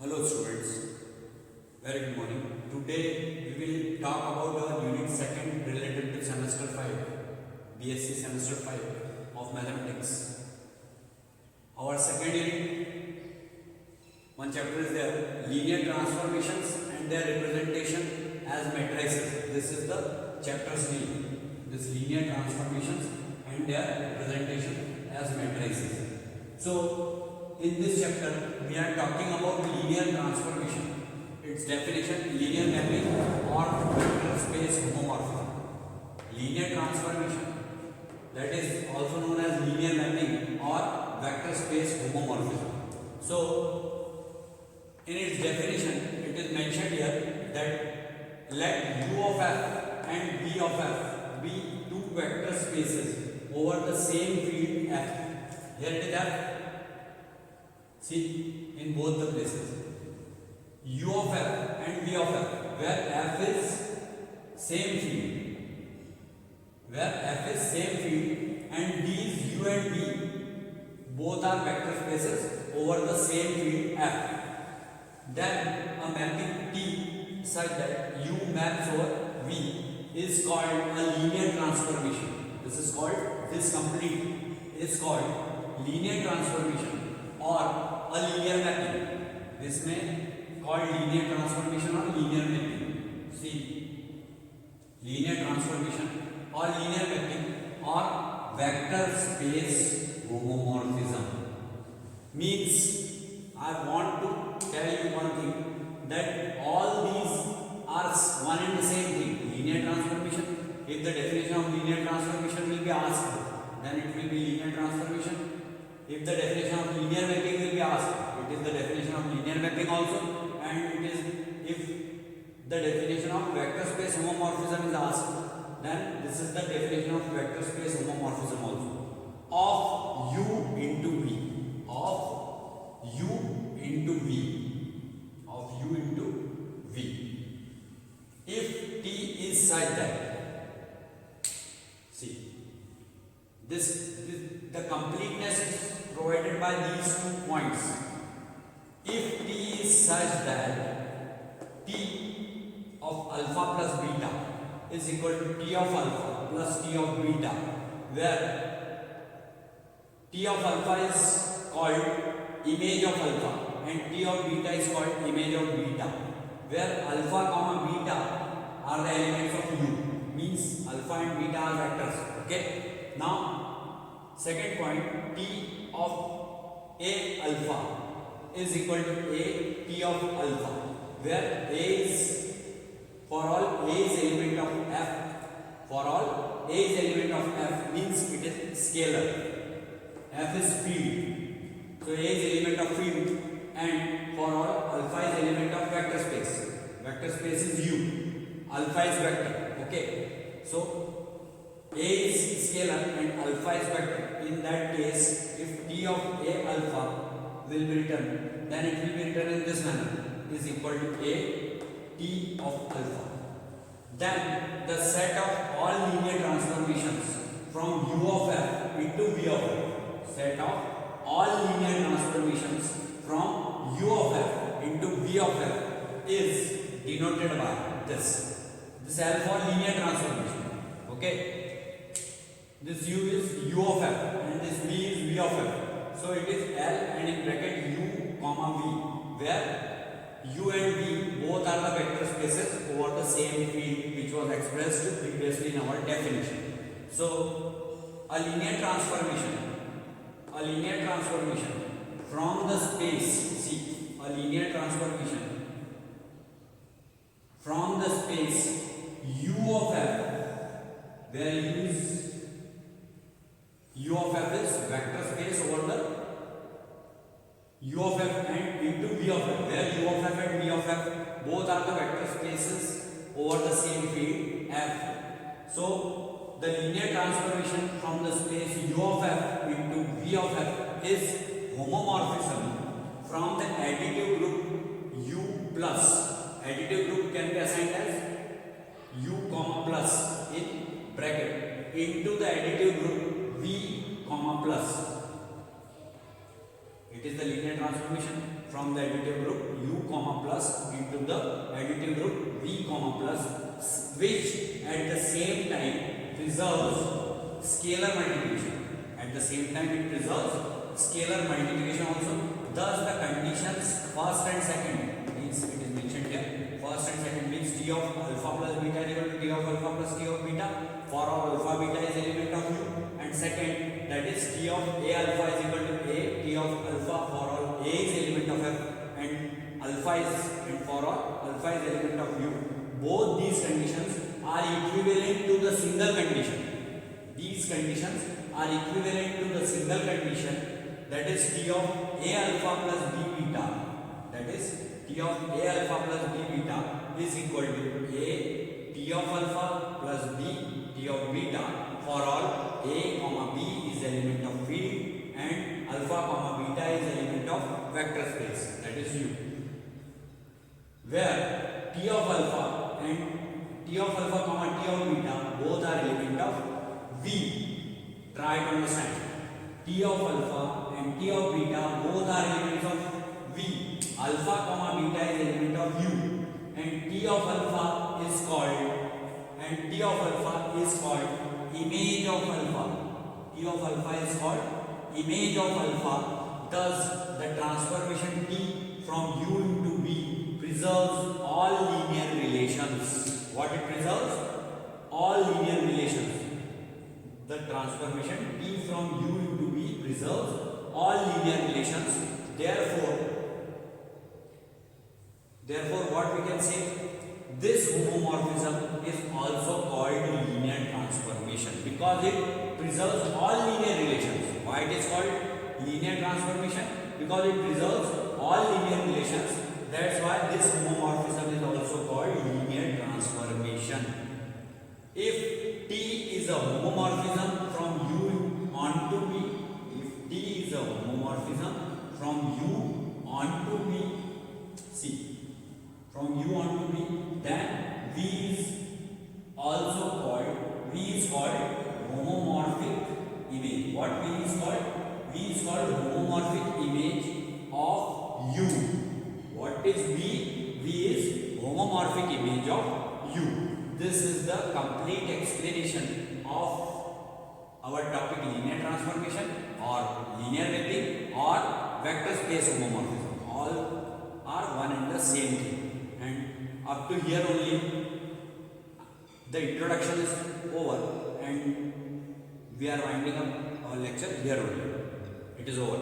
Hello students, very good morning. Today we will talk about our unit 2nd related to semester 5, BSc semester 5 of mathematics. Our second unit, one chapter is there, linear transformations and their representation as matrices. This is the chapter's name, this linear transformations and their representation as matrices. So in this chapter we are talking about linear transformation, its definition, linear mapping or vector space homomorphism. Linear transformation, that is also known as linear mapping or vector space homomorphism. So in its definition it is mentioned here that let U of f and V of f be two vector spaces over the same field f. Here it is f. See, in both the places, U of f and V of f, where f is same field, and these U and V both are vector spaces over the same field f. Then a mapping T such that U maps over V is called a linear transformation. This complete is called linear transformation or a linear mapping. This may called linear transformation or linear mapping. See, linear transformation or linear mapping or vector space homomorphism means, I want to tell you one thing, that all these are one and the same thing. Linear transformation, if the definition of linear transformation will be asked, then it will be linear transformation. If the definition of linear mapping will be asked, it is the definition of linear mapping also, and it is, if the definition of vector space homomorphism is asked, then this is the definition of vector space homomorphism also. Of U into V, of U into V, of U into V. If T is such that, see, the completeness is provided by these 2 points. If T is such that T of alpha plus beta is equal to T of alpha plus T of beta, where T of alpha is called image of alpha and T of beta is called image of beta, where alpha comma beta are the elements of U, means alpha and beta are vectors. Okay. Now second point, T of A alpha is equal to A T of alpha, where A is, for all A is element of F, for all A is element of F means it is scalar. F is field, so A is element of field, and for all alpha is element of vector space. Vector space is U, alpha is vector. Okay, so A is scalar and alpha is vector. In that case, if T of A alpha will be written, then it will be written in this manner, is equal to A T of alpha. Then the set of all linear transformations from U of f into V of f, set of all linear transformations from U of f into V of f is denoted by this L for linear transformation. Okay. This U is U of f and this V is V of f. So it is L and in bracket U comma V, where U and V both are the vector spaces over the same field which was expressed previously in our definition. So a linear transformation from the space, see, a linear transformation from the space U of f, where U of f is vector space over the U of f and into V of f, where U of f and V of f both are the vector spaces over the same field f. So the linear transformation from the space U of f into V of f is homomorphism from the additive group U plus. Additive group can be assigned as U comma plus in bracket into the additive group V comma plus. It is the linear transformation from the additive group u comma plus into the additive group v comma plus, which at the same time preserves scalar multiplication. At the same time it preserves scalar multiplication also. Thus the conditions first and second means it is mentioned here. First and second means t of alpha plus beta is equal to t of alpha plus t of beta for all alpha beta is element of u, and second that is t of a alpha is equal to a t of alpha for all a is element of f and alpha is and for all alpha is element of u. Both these conditions are equivalent to the single condition. These conditions are equivalent to the single condition, that is t of a alpha plus b beta, that is t of a alpha plus b beta is equal to a t of alpha plus b t of beta for all a comma b is element of field and alpha comma beta is element of vector space, that is u, where t of alpha and t of alpha comma t of beta both are element of v. Try to understand. T of alpha and t of beta both are elements of v. Alpha comma beta is element of u, and t of alpha is called image of alpha. T of alpha is called image of alpha. Thus the transformation t from u into v preserves all linear relations. What it preserves? All linear relations. The transformation t from u into v preserves all linear relations. Therefore what we can say, this homomorphism is also called linear transformation because it preserves all linear relations. Why it is called linear transformation? Because it preserves all linear relations. That's why this homomorphism is also called linear transformation. If t is a homomorphism from u onto v, if t is a homomorphism from u onto v, see, from u onto v, then v is called homomorphic image. What v is called? V is called homomorphic image of u. What is v? V is homomorphic image of u. This is the complete explanation of our topic linear transformation or linear mapping or vector space homomorphism. All are one and the same thing. And up to here only the introduction is over and we are winding up our lecture here only. It is over.